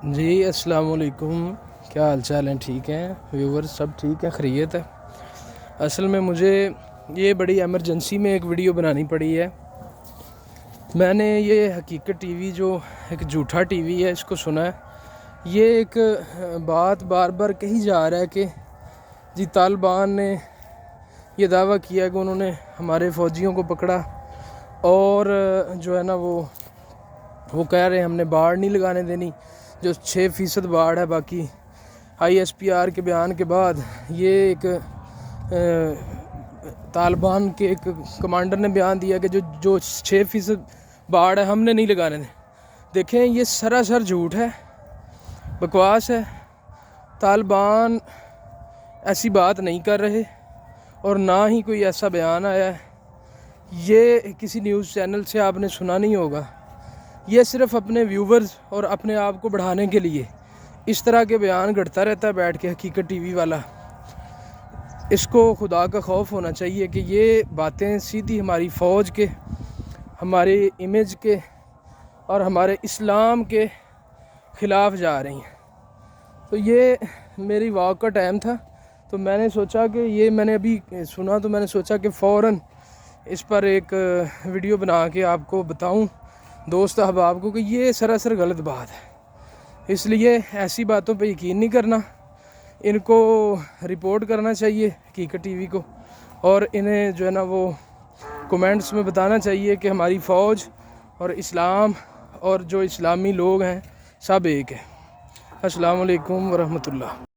جی السلام علیکم، کیا حال چال ہیں؟ ٹھیک ہیں ویورز؟ سب ٹھیک ہے، خیریت ہے؟ اصل میں مجھے یہ بڑی ایمرجنسی میں ایک ویڈیو بنانی پڑی ہے۔ میں نے یہ حقیقت ٹی وی جو ایک جھوٹا ٹی وی ہے اس کو سنا ہے۔ یہ ایک بات بار بار کہی جا رہا ہے کہ جی طالبان نے یہ دعویٰ کیا کہ انہوں نے ہمارے فوجیوں کو پکڑا اور جو ہے نا وہ کہہ رہے ہیں ہم نے باڑ نہیں لگانے دینی، جو 6% باڑ ہے۔ باقی ISPR کے بیان کے بعد یہ ایک طالبان کے ایک کمانڈر نے بیان دیا کہ جو 6% باڑ ہے ہم نے نہیں لگانے دیں۔ دیکھیں یہ سراسر جھوٹ ہے، بکواس ہے۔ طالبان ایسی بات نہیں کر رہے اور نہ ہی کوئی ایسا بیان آیا ہے۔ یہ کسی نیوز چینل سے آپ نے سنا نہیں ہوگا۔ یہ صرف اپنے ویورز اور اپنے آپ کو بڑھانے کے لیے اس طرح کے بیان گھڑتا رہتا ہے بیٹھ کے حقیقت ٹی وی والا۔ اس کو خدا کا خوف ہونا چاہیے کہ یہ باتیں سیدھی ہماری فوج کے، ہمارے امیج کے اور ہمارے اسلام کے خلاف جا رہی ہیں۔ تو یہ میری واک کا ٹائم تھا، تو میں نے سوچا کہ یہ میں نے ابھی سنا تو میں نے سوچا کہ فوراً اس پر ایک ویڈیو بنا کے آپ کو بتاؤں دوست احباب کو کہ یہ سراسر غلط بات ہے۔ اس لیے ایسی باتوں پہ یقین نہیں کرنا، ان کو رپورٹ کرنا چاہیے حقیقت ٹی وی کو، اور انہیں جو ہے نا وہ کومنٹس میں بتانا چاہیے کہ ہماری فوج اور اسلام اور جو اسلامی لوگ ہیں سب ایک ہے۔ السلام علیکم ورحمۃ اللہ۔